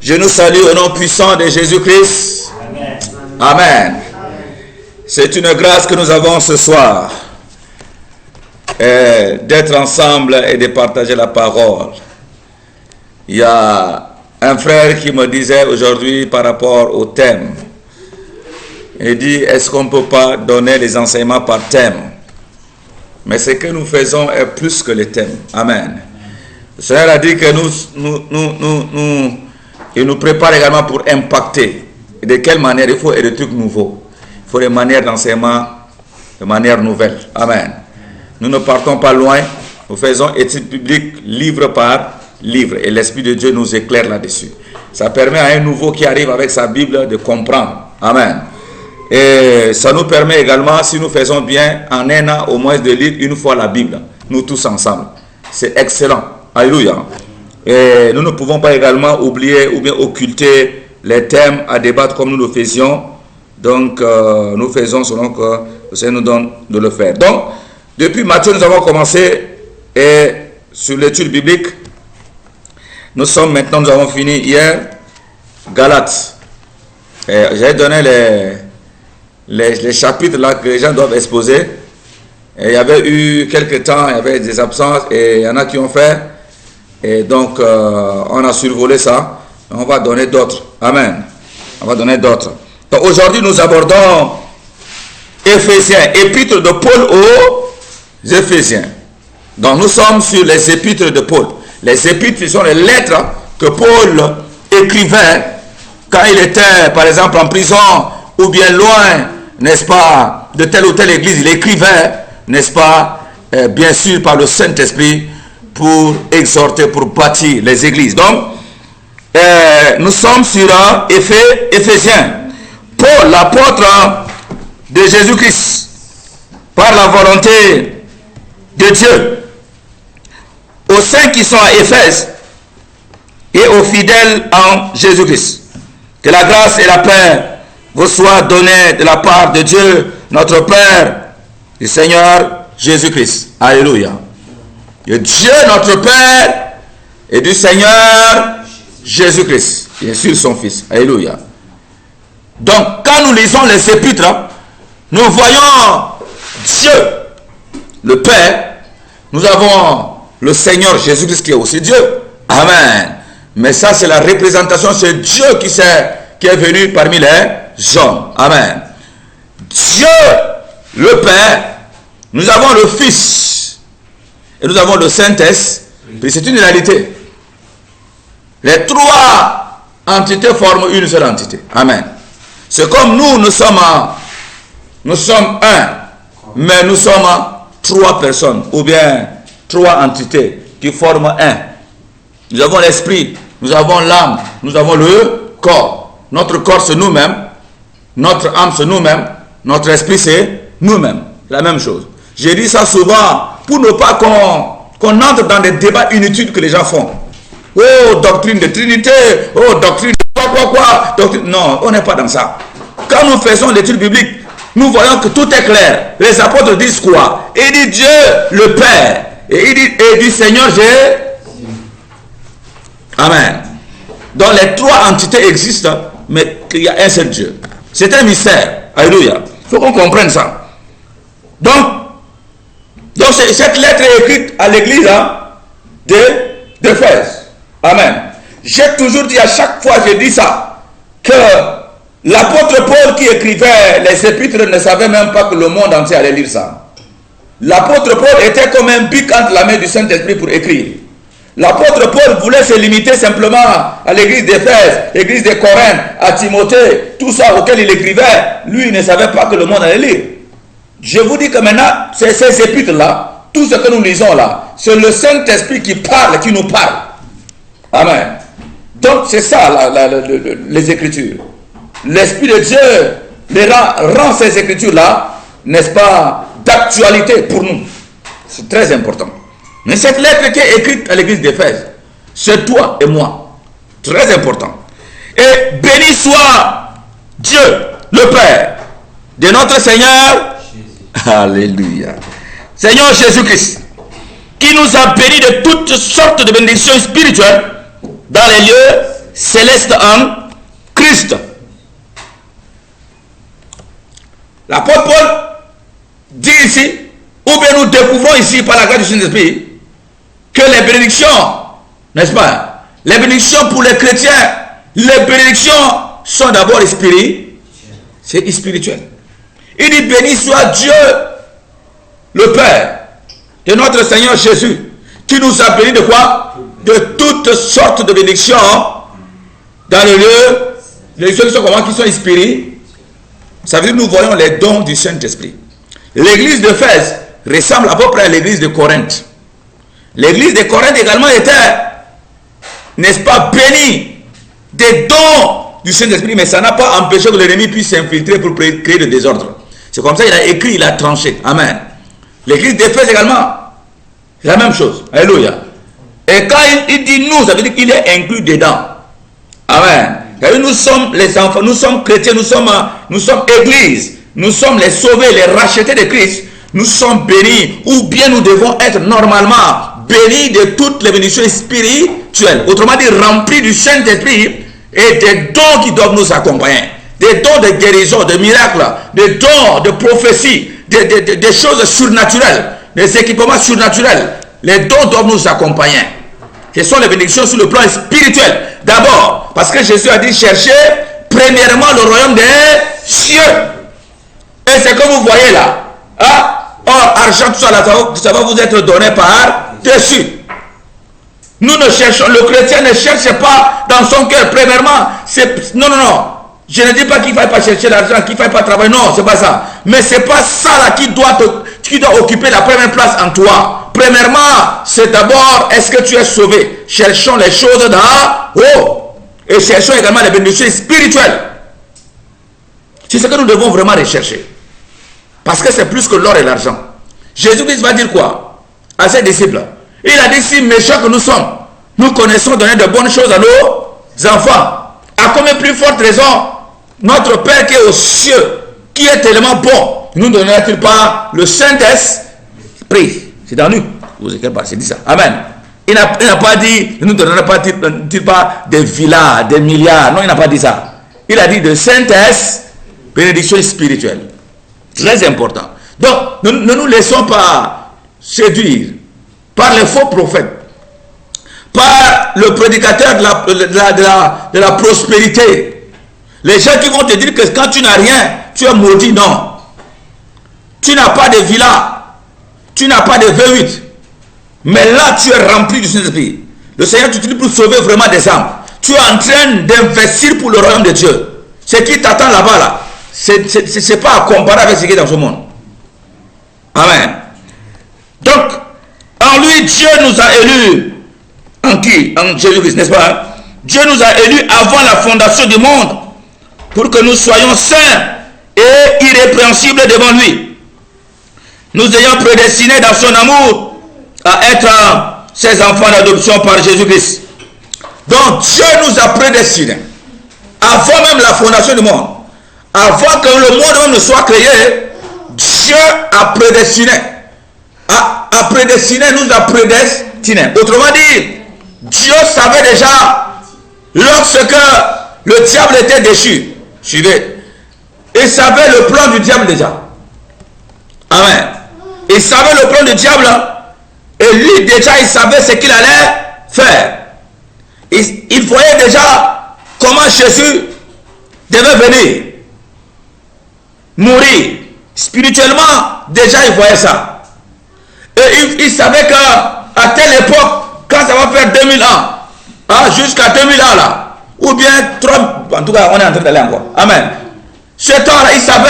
Je nous salue au nom puissant de Jésus-Christ. Amen. Amen. C'est une grâce que nous avons ce soir d'être ensemble et de partager la parole. Il y a un frère qui me disait aujourd'hui par rapport au thème. Il dit, est-ce qu'on ne peut pas donner les enseignements par thème? Mais ce que nous faisons est plus que le thème. Amen. Le Seigneur a dit que il nous prépare également pour impacter. Et de quelle manière? Il faut des trucs nouveaux. Il faut des manières d'enseignement de manière nouvelle. Amen. Nous ne partons pas loin. Nous faisons étude biblique livre par livre. Et l'Esprit de Dieu nous éclaire là-dessus. Ça permet à un nouveau qui arrive avec sa Bible de comprendre. Amen. Et ça nous permet également, si nous faisons bien, en un an au moins de lire une fois la Bible. Nous tous ensemble. C'est excellent. Alléluia. Et nous ne pouvons pas également oublier ou bien occulter les thèmes à débattre comme nous le faisions. Donc, nous faisons selon que le Seigneur nous donne de le faire. Donc, depuis Matthieu, nous avons commencé et sur l'étude biblique. Nous avons fini hier, Galates. J'ai donné les chapitres là que les gens doivent exposer. Et il y avait eu quelques temps, il y avait des absences et il y en a qui ont fait. Et donc, on a survolé ça. On va donner d'autres. Amen. On va donner d'autres. Donc, aujourd'hui, nous abordons Éphésiens, épître de Paul aux Éphésiens. Donc, nous sommes sur les épîtres de Paul. Les épîtres, ce sont les lettres que Paul écrivait quand il était, par exemple, en prison ou bien loin, n'est-ce pas, de telle ou telle église. Il écrivait, n'est-ce pas, bien sûr, par le Saint-Esprit, pour exhorter, pour bâtir les églises. Donc, nous sommes sur Éphésiens. Paul, l'apôtre de Jésus-Christ, par la volonté de Dieu, aux saints qui sont à Éphèse et aux fidèles en Jésus-Christ. Que la grâce et la paix vous soient données de la part de Dieu, notre Père, du Seigneur Jésus-Christ. Alléluia. De Dieu notre Père et du Seigneur Jésus-Christ, bien sûr son Fils. Alléluia. Donc, quand nous lisons les épîtres, nous voyons Dieu, le Père. Nous avons le Seigneur Jésus-Christ qui est aussi Dieu. Amen. Mais ça, c'est la représentation, c'est Dieu qui est venu parmi les hommes. Amen. Dieu, le Père, nous avons le Fils. Et nous avons le Saint-Esprit. C'est une réalité. Les trois entités forment une seule entité. Amen. C'est comme nous sommes un, mais nous sommes trois personnes, ou bien trois entités qui forment un. Nous avons l'esprit, nous avons l'âme, nous avons le corps. Notre corps, c'est nous-mêmes. Notre âme, c'est nous-mêmes. Notre esprit, c'est nous-mêmes. La même chose. J'ai dit ça souvent pour ne pas qu'on entre dans des débats inutiles que les gens font. Oh, doctrine de Trinité. Oh, doctrine de quoi. Doctrine... Non, on n'est pas dans ça. Quand nous faisons l'étude biblique, nous voyons que tout est clair. Les apôtres disent quoi? Il dit Dieu, le Père. Et il dit, et du Seigneur, j'ai... Amen. Donc les trois entités existent, mais il y a un seul Dieu. C'est un mystère. Alléluia. Il faut qu'on comprenne ça. Donc cette lettre est écrite à l'église d'Éphèse. Amen. J'ai toujours dit, à chaque fois je dis ça, que l'apôtre Paul qui écrivait les épîtres ne savait même pas que le monde entier allait lire ça. L'apôtre Paul était comme un bic entre la main du Saint-Esprit pour écrire. L'apôtre Paul voulait se limiter simplement à l'église d'Éphèse, l'église de Corinthe, à Timothée, tout ça auquel il écrivait. Lui, il ne savait pas que le monde allait lire. Je vous dis que maintenant, ces épîtres-là, tout ce que nous lisons là, c'est le Saint-Esprit qui parle, qui nous parle. Amen. Donc, c'est ça les Écritures. L'Esprit de Dieu rend ces Écritures-là, n'est-ce pas, d'actualité pour nous. C'est très important. Mais cette lettre qui est écrite à l'église d'Éphèse, c'est toi et moi. Très important. Et béni soit Dieu, le Père, de notre Seigneur. Alléluia. Seigneur Jésus-Christ, qui nous a bénis de toutes sortes de bénédictions spirituelles dans les lieux célestes en Christ. L'apôtre Paul dit ici, ou bien nous découvrons ici par la grâce du Saint-Esprit, que les bénédictions, n'est-ce pas, les bénédictions pour les chrétiens, les bénédictions sont d'abord spirituelles. C'est spirituel. Il dit béni soit Dieu, le Père de notre Seigneur Jésus, qui nous a bénis de quoi? De toutes sortes de bénédictions dans le lieu. Les bénédictions qui sont comment? Qui sont spirituelles. Ça veut dire que nous voyons les dons du Saint-Esprit. L'église d'Éphèse ressemble à peu près à l'église de Corinthe. L'église de Corinthe également était, n'est-ce pas, bénie des dons du Saint-Esprit, mais ça n'a pas empêché que l'ennemi puisse s'infiltrer pour créer le désordre. C'est comme ça qu'il a écrit, il a tranché. Amen. L'église d'Éphèse également, c'est la même chose. Alléluia. Et quand il dit nous, ça veut dire qu'il est inclus dedans. Amen. Nous sommes les enfants, nous sommes chrétiens, nous sommes église, nous sommes les sauvés, les rachetés de Christ. Nous sommes bénis, ou bien nous devons être normalement bénis de toutes les bénédictions spirituelles. Autrement dit, remplis du Saint-Esprit et des dons qui doivent nous accompagner. Des dons de guérison, de miracles, des dons de prophétie, des choses surnaturelles, des équipements surnaturels. Les dons doivent nous accompagner. Ce sont les bénédictions sur le plan spirituel. D'abord, parce que Jésus a dit chercher premièrement le royaume des cieux. Et c'est comme vous voyez là. Hein? Or, argent, tout ça, là, ça va vous être donné par-dessus. Nous ne cherchons, le chrétien ne cherche pas dans son cœur, premièrement. Non, non, non. Je ne dis pas qu'il ne faille pas chercher l'argent, qu'il ne faille pas travailler. Non, c'est pas ça. Mais c'est pas ça là qui doit occuper la première place en toi. Premièrement, c'est d'abord, est-ce que tu es sauvé? Cherchons les choses d'en haut. Et cherchons également les bénédictions spirituelles. C'est ce que nous devons vraiment rechercher. Parce que c'est plus que l'or et l'argent. Jésus-Christ va dire quoi à ses disciples? Il a dit, si méchants que nous sommes, nous connaissons donner de bonnes choses à nos enfants. À combien plus forte raison, notre Père qui est aux cieux, qui est tellement bon, nous ne donnerait-il pas le Saint-Esprit? C'est dans nous. Vous avez c'est dit ça. Amen. Il n'a pas dit, ne nous donnerait-il pas des villas, des milliards. Non, il n'a pas dit ça. Il a dit de Saint-Esprit, bénédiction spirituelle. Très important. Donc, ne nous laissons pas séduire par les faux prophètes, par le prédicateur de la prospérité. Les gens qui vont te dire que quand tu n'as rien, tu es maudit. Non. Tu n'as pas de villa, tu n'as pas de V8. Mais là, tu es rempli du Saint-Esprit. Le Seigneur t'utilise pour sauver vraiment des âmes. Tu es en train d'investir pour le royaume de Dieu. Ce qui t'attend là-bas, là, c'est pas à comparer avec ce qui est dans ce monde. Amen. Donc, en lui, Dieu nous a élus. En qui? En Jésus-Christ, n'est-ce pas? Dieu nous a élus avant la fondation du monde pour que nous soyons saints et irrépréhensibles devant lui. Nous ayons prédestinés dans son amour à être ses enfants d'adoption par Jésus-Christ. Donc, Dieu nous a prédestinés avant même la fondation du monde. Avant que le monde même ne soit créé, Dieu a prédestiné. Nous a prédestinés. Autrement dit, Dieu savait déjà, lorsque le diable était déchu, suivez, il savait le plan du diable déjà. Amen. Il savait le plan du diable, et lui déjà, il savait ce qu'il allait faire. Il voyait déjà comment Jésus devait venir. Mourir. Spirituellement, déjà il voyait ça. Et il savait qu'à telle époque, quand ça va faire 2000 ans, jusqu'à 2000 ans là, ou bien 3, en tout cas on est en train d'aller encore. Amen. Ce temps-là, il savait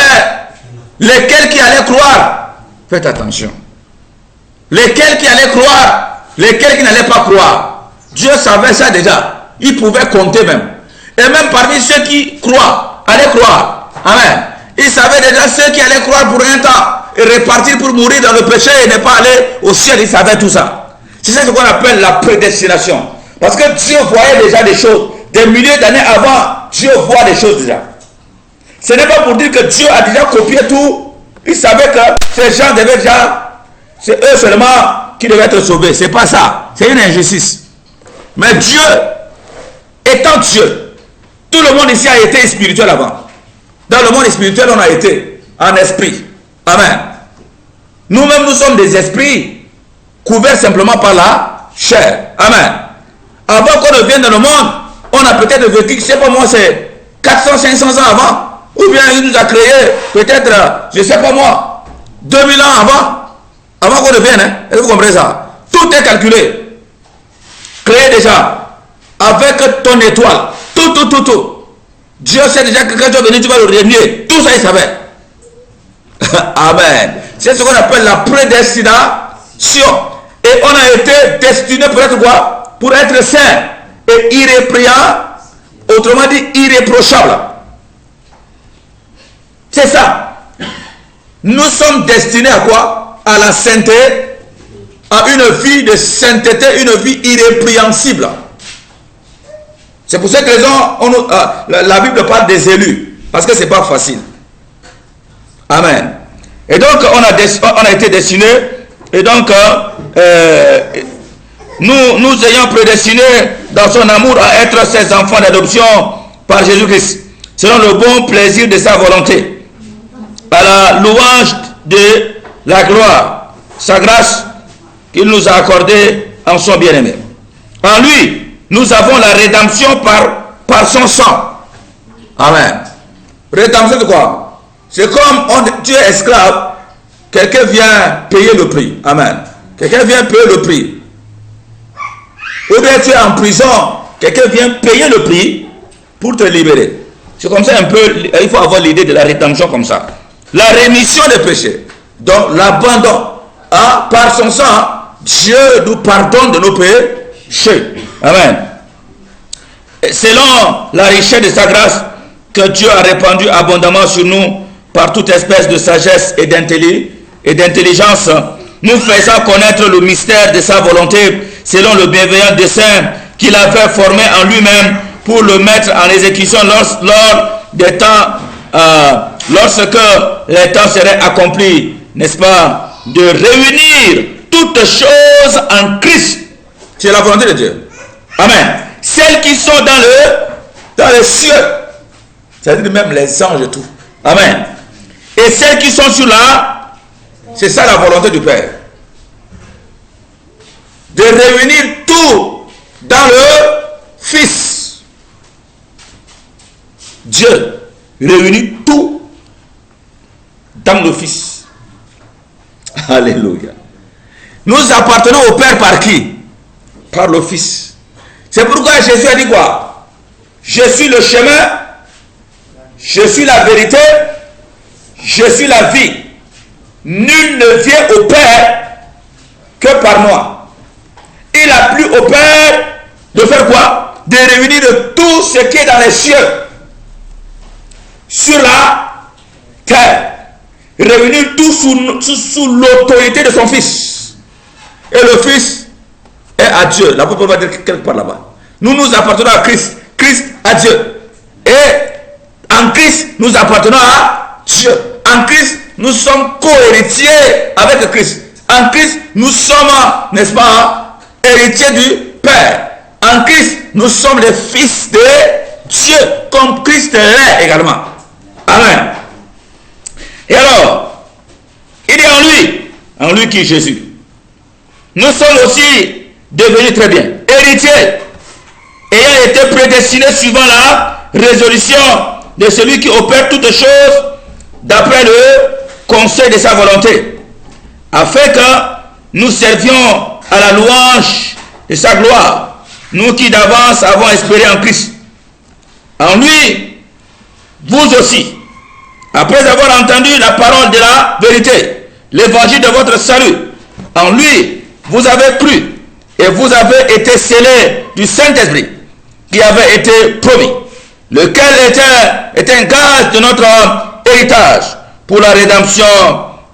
lesquels qui allaient croire. Faites attention. Lesquels qui allaient croire, lesquels qui n'allaient pas croire. Dieu savait ça déjà. Il pouvait compter même. Et même parmi ceux qui croient, allaient croire. Amen. Il savait déjà ceux qui allaient croire pour un temps et repartir pour mourir dans le péché et ne pas aller au ciel. Il savait tout ça. C'est ça ce qu'on appelle la prédestination. Parce que Dieu voyait déjà des choses. Des milliers d'années avant, Dieu voit des choses déjà. Ce n'est pas pour dire que Dieu a déjà copié tout. Il savait que ces gens devaient déjà... C'est eux seulement qui devaient être sauvés. Ce n'est pas ça. C'est une injustice. Mais Dieu étant Dieu, tout le monde ici a été spirituel avant. Dans le monde spirituel, on a été en esprit. Amen. Nous-mêmes, nous sommes des esprits couverts simplement par la chair. Amen. Avant qu'on ne vienne dans le monde, on a peut-être vécu, je ne sais pas moi, c'est 400, 500 ans avant. Ou bien il nous a créé, peut-être, je ne sais pas moi, 2000 ans avant qu'on ne vienne. Hein? Est-ce que vous comprenez ça? Tout est calculé. Créé déjà, avec ton étoile. Tout. Dieu sait déjà que quand tu vas venir, tu vas le régner. Tout ça, il savait. Amen. C'est ce qu'on appelle la prédestination. Et on a été destiné pour être quoi? Pour être saint et irrépréhensible. Autrement dit, irréprochable. C'est ça. Nous sommes destinés à quoi? À la sainteté, à une vie de sainteté, une vie irrépréhensible. C'est pour ça que les gens, la Bible parle des élus, parce que ce n'est pas facile. Amen. Et donc, on a été destinés, et donc, nous ayons prédestiné dans son amour à être ses enfants d'adoption par Jésus-Christ, selon le bon plaisir de sa volonté, à la louange de la gloire, sa grâce qu'il nous a accordée en son bien-aimé. En lui, nous avons la rédemption par son sang. Amen. Rédemption de quoi? C'est comme tu es esclave, quelqu'un vient payer le prix. Amen. Quelqu'un vient payer le prix. Ou bien tu es en prison, quelqu'un vient payer le prix pour te libérer. C'est comme ça un peu, il faut avoir l'idée de la rédemption comme ça. La rémission des péchés, donc l'abandon. Par son sang, Dieu nous pardonne de nos péchés. Amen. Et selon la richesse de sa grâce que Dieu a répandue abondamment sur nous par toute espèce de sagesse et d'intelligence, nous faisant connaître le mystère de sa volonté selon le bienveillant dessein qu'il avait formé en lui-même pour le mettre en exécution lors des temps, lorsque les temps seraient accomplis, n'est-ce pas, de réunir toutes choses en Christ. C'est la volonté de Dieu. Amen. Celles qui sont dans les cieux, c'est-à-dire même les anges et tout. Amen. Et celles qui sont sur là, c'est ça la volonté du Père. De réunir tout dans le Fils. Dieu réunit tout dans le Fils. Alléluia. Nous appartenons au Père par qui? Par le Fils. C'est pourquoi Jésus a dit quoi? Je suis le chemin, je suis la vérité, je suis la vie. Nul ne vient au Père que par moi. Il a plu au Père de faire quoi? De réunir tout ce qui est dans les cieux, sur la terre. Réunir tout sous l'autorité de son Fils. Et le Fils est à Dieu. La Bible va dire quelque part là-bas. Nous appartenons à Christ. Christ à Dieu. Et en Christ, nous appartenons à Dieu. En Christ, nous sommes co-héritiers avec Christ. En Christ, nous sommes, n'est-ce pas, héritiers du Père. En Christ, nous sommes les fils de Dieu, comme Christ l'est également. Amen. Et alors, il est en lui qui est Jésus. Nous sommes aussi devenus très bien héritiers, ayant été prédestinés suivant la résolution de celui qui opère toutes choses d'après le conseil de sa volonté, afin que nous servions à la louange de sa gloire, nous qui d'avance avons espéré en Christ. En lui, vous aussi, après avoir entendu la parole de la vérité, l'évangile de votre salut, en lui, vous avez cru et vous avez été scellés du Saint-Esprit qui avait été promis, lequel était un gage de notre héritage pour la rédemption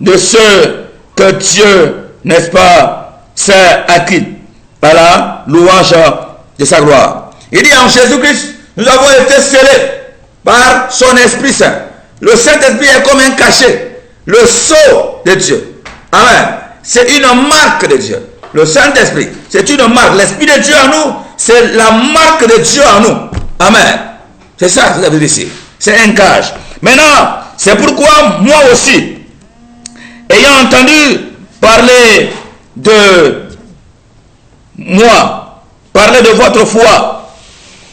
de ceux que Dieu, n'est-ce pas, s'est acquis à la louange de sa gloire. Il dit en Jésus-Christ, nous avons été scellés par son Esprit Saint. Le Saint-Esprit est comme un cachet, le sceau de Dieu. Amen. C'est une marque de Dieu. Le Saint-Esprit, c'est une marque. L'Esprit de Dieu en nous, c'est la marque de Dieu en nous. Amen. C'est ça que ça veut dire ici. C'est un gage. Maintenant, c'est pourquoi moi aussi, ayant entendu parler de moi, parler de votre foi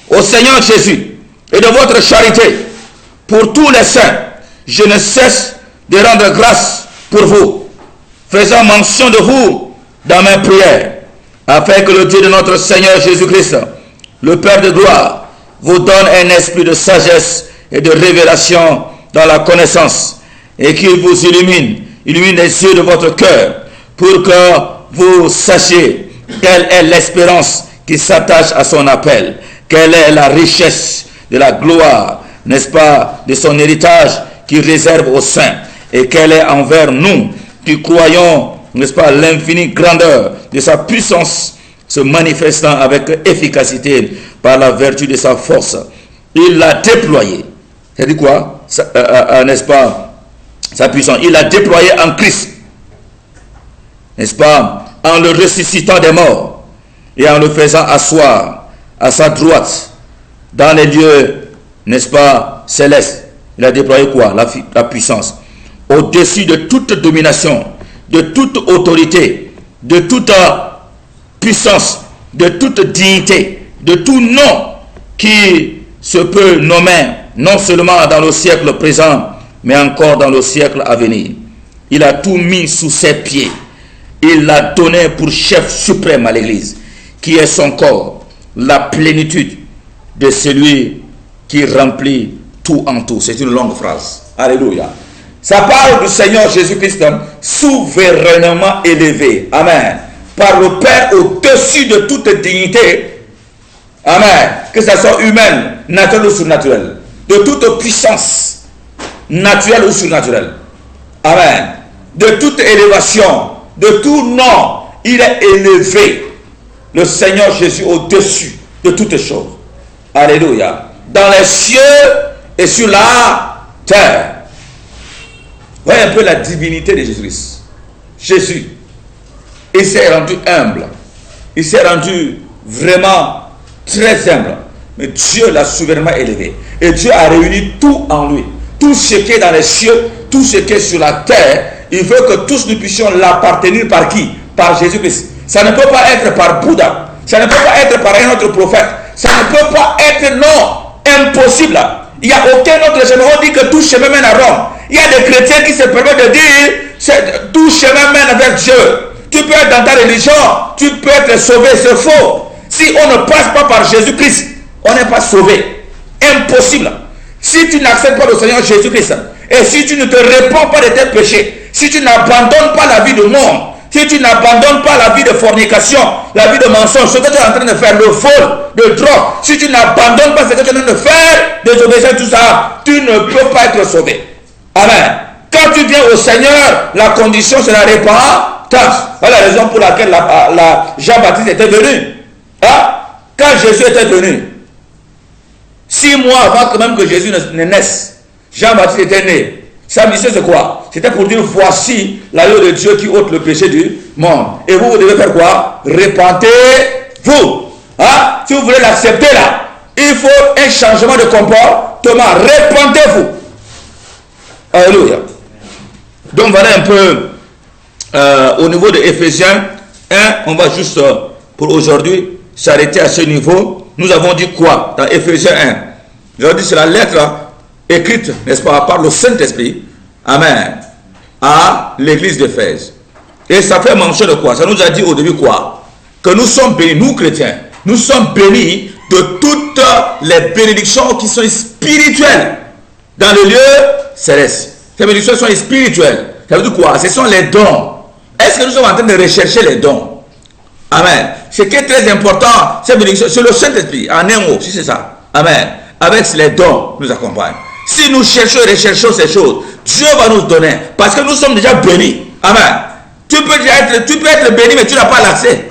au Seigneur Jésus et de votre charité pour tous les saints, je ne cesse de rendre grâce pour vous, faisant mention de vous dans mes prières, afin que le Dieu de notre Seigneur Jésus-Christ, le Père de gloire, vous donne un esprit de sagesse et de révélation dans la connaissance, et qu'il vous illumine les yeux de votre cœur, pour que vous sachiez quelle est l'espérance qui s'attache à son appel, quelle est la richesse de la gloire, n'est-ce pas, de son héritage qu'il réserve aux saints, et quelle est envers nous qui croyons, n'est-ce pas, l'infinie grandeur de sa puissance se manifestant avec efficacité par la vertu de sa force. Il l'a déployé. C'est-à-dire quoi, n'est-ce pas, sa puissance. Il l'a déployé en Christ, n'est-ce pas, en le ressuscitant des morts et en le faisant asseoir à sa droite dans les lieux, n'est-ce pas, célestes. Il a déployé quoi? La puissance. Au-dessus de toute domination, de toute autorité, de toute puissance, de toute dignité, de tout nom qui se peut nommer, non seulement dans le siècle présent, mais encore dans le siècle à venir. Il a tout mis sous ses pieds. Il l'a donné pour chef suprême à l'Église, qui est son corps, la plénitude de celui qui remplit tout en tout. C'est une longue phrase. Alléluia. Ça parle du Seigneur Jésus-Christ souverainement élevé. Amen. Par le Père au-dessus de toute dignité. Amen. Que ça soit humaine, naturelle ou surnaturelle. De toute puissance, naturelle ou surnaturelle. Amen. De toute élévation, de tout nom, il est élevé. Le Seigneur Jésus au-dessus de toutes choses. Alléluia. Dans les cieux et sur la terre. Voyez un peu la divinité de Jésus-Christ. Jésus, il s'est rendu humble. Il s'est rendu vraiment très humble. Mais Dieu l'a souverainement élevé. Et Dieu a réuni tout en lui. Tout ce qui est dans les cieux, tout ce qui est sur la terre. Il veut que tous nous puissions l'appartenir par qui? Par Jésus-Christ. Ça ne peut pas être par Bouddha. Ça ne peut pas être par un autre prophète. Ça ne peut pas être, non, impossible. Il n'y a aucun autre chemin. On dit que tout chemin mène à Rome. Il y a des chrétiens qui se permettent de dire tout chemin mène vers Dieu. Tu peux être dans ta religion, tu peux être sauvé, c'est faux. Si on ne passe pas par Jésus-Christ, on n'est pas sauvé. Impossible. Si tu n'acceptes pas le Seigneur Jésus-Christ, et si tu ne te répands pas de tes péchés, si tu n'abandonnes pas la vie de monde, si tu n'abandonnes pas la vie de fornication, la vie de mensonge, ce que tu es en train de faire, le vol, de drogue, si tu n'abandonnes pas ce que tu es en train de faire, désobéissance, tout ça, tu ne peux pas être sauvé. Amen. Quand tu viens au Seigneur, la condition c'est la repentance. C'est la raison pour laquelle Jean-Baptiste était venu. Hein? Quand Jésus était venu, 6 mois avant même que Jésus ne naisse, Jean-Baptiste était né. Sa mission c'est quoi? C'était pour dire voici l'agneau de Dieu qui ôte le péché du monde. Et vous devez faire quoi? Repentez-vous. Hein? Si vous voulez l'accepter là, il faut un changement de comportement. Repentez-vous. Alléluia. Donc voilà un peu au niveau de Éphésiens 1, on va juste pour aujourd'hui s'arrêter à ce niveau. Nous avons dit quoi dans Éphésiens 1? Nous avons dit c'est la lettre écrite, n'est-ce pas, par le Saint-Esprit, amen, à l'église d'Éphèse. Et ça fait mention de quoi? Ça nous a dit au début quoi? Que nous sommes bénis, nous chrétiens, nous sommes bénis de toutes les bénédictions qui sont spirituelles dans le lieu céleste. Ces bénédictions sont spirituelles. Ça veut dire quoi? Ce sont les dons. Est-ce que nous sommes en train de rechercher les dons? Amen. Ce qui est très important, ces bénédictions, c'est le Saint-Esprit, en un mot, si c'est ça. Amen. Avec les dons, nous accompagnent. Si nous cherchons et recherchons ces choses, Dieu va nous donner. Parce que nous sommes déjà bénis. Amen. Tu peux être béni, mais tu n'as pas l'accès.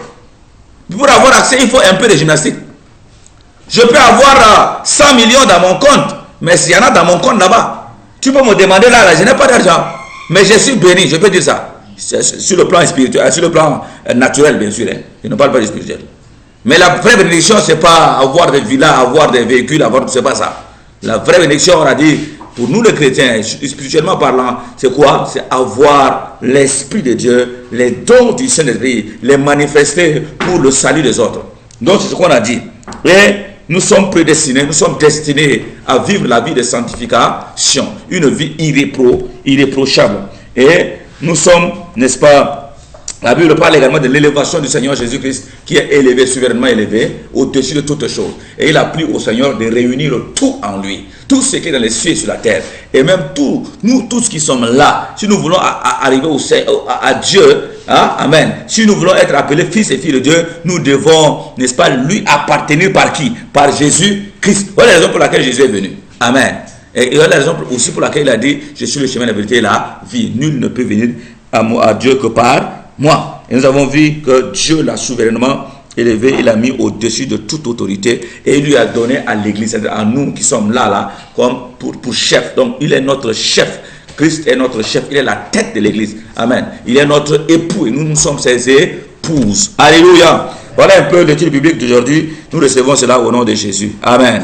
Pour avoir accès, il faut un peu de gymnastique. Je peux avoir 100 millions dans mon compte, mais s'il y en a dans mon compte là-bas, tu peux me demander là, je n'ai pas d'argent. Mais je suis béni, je peux dire ça. Sur le plan spirituel, sur le plan naturel, bien sûr. Hein. Je ne parle pas du spirituel. Mais la vraie bénédiction, ce n'est pas avoir des villas, avoir des véhicules, ce n'est pas ça. La vraie bénédiction, on a dit, pour nous les chrétiens, spirituellement parlant, c'est quoi? C'est avoir l'Esprit de Dieu, les dons du Saint-Esprit, les manifester pour le salut des autres. Donc c'est ce qu'on a dit. Et nous sommes prédestinés, nous sommes destinés à vivre la vie de sanctification, une vie irréprochable. Et nous sommes, n'est-ce pas, la Bible parle également de l'élévation du Seigneur Jésus-Christ qui est élevé, souverainement élevé, au-dessus de toutes choses. Et il a plu au Seigneur de réunir tout en lui. Tout ce qui est dans les cieux et sur la terre. Et même nous tous qui sommes là, si nous voulons arriver à Dieu, hein, amen. Si nous voulons être appelés fils et filles de Dieu, nous devons, n'est-ce pas, lui appartenir par qui? Par Jésus-Christ. Voilà la raison pour laquelle Jésus est venu. Amen. Et voilà la raison aussi pour laquelle il a dit, je suis le chemin, la vérité et la vie. Nul ne peut venir à Dieu que par moi. Et nous avons vu que Dieu l'a souverainement élevé, il l'a mis au-dessus de toute autorité et il lui a donné à l'église, c'est-à-dire à nous qui sommes là, comme pour chef. Donc il est notre chef. Christ est notre chef, il est la tête de l'église. Amen. Il est notre époux et nous sommes ses épouses. Alléluia. Voilà un peu l'étude biblique d'aujourd'hui. Nous recevons cela au nom de Jésus. Amen.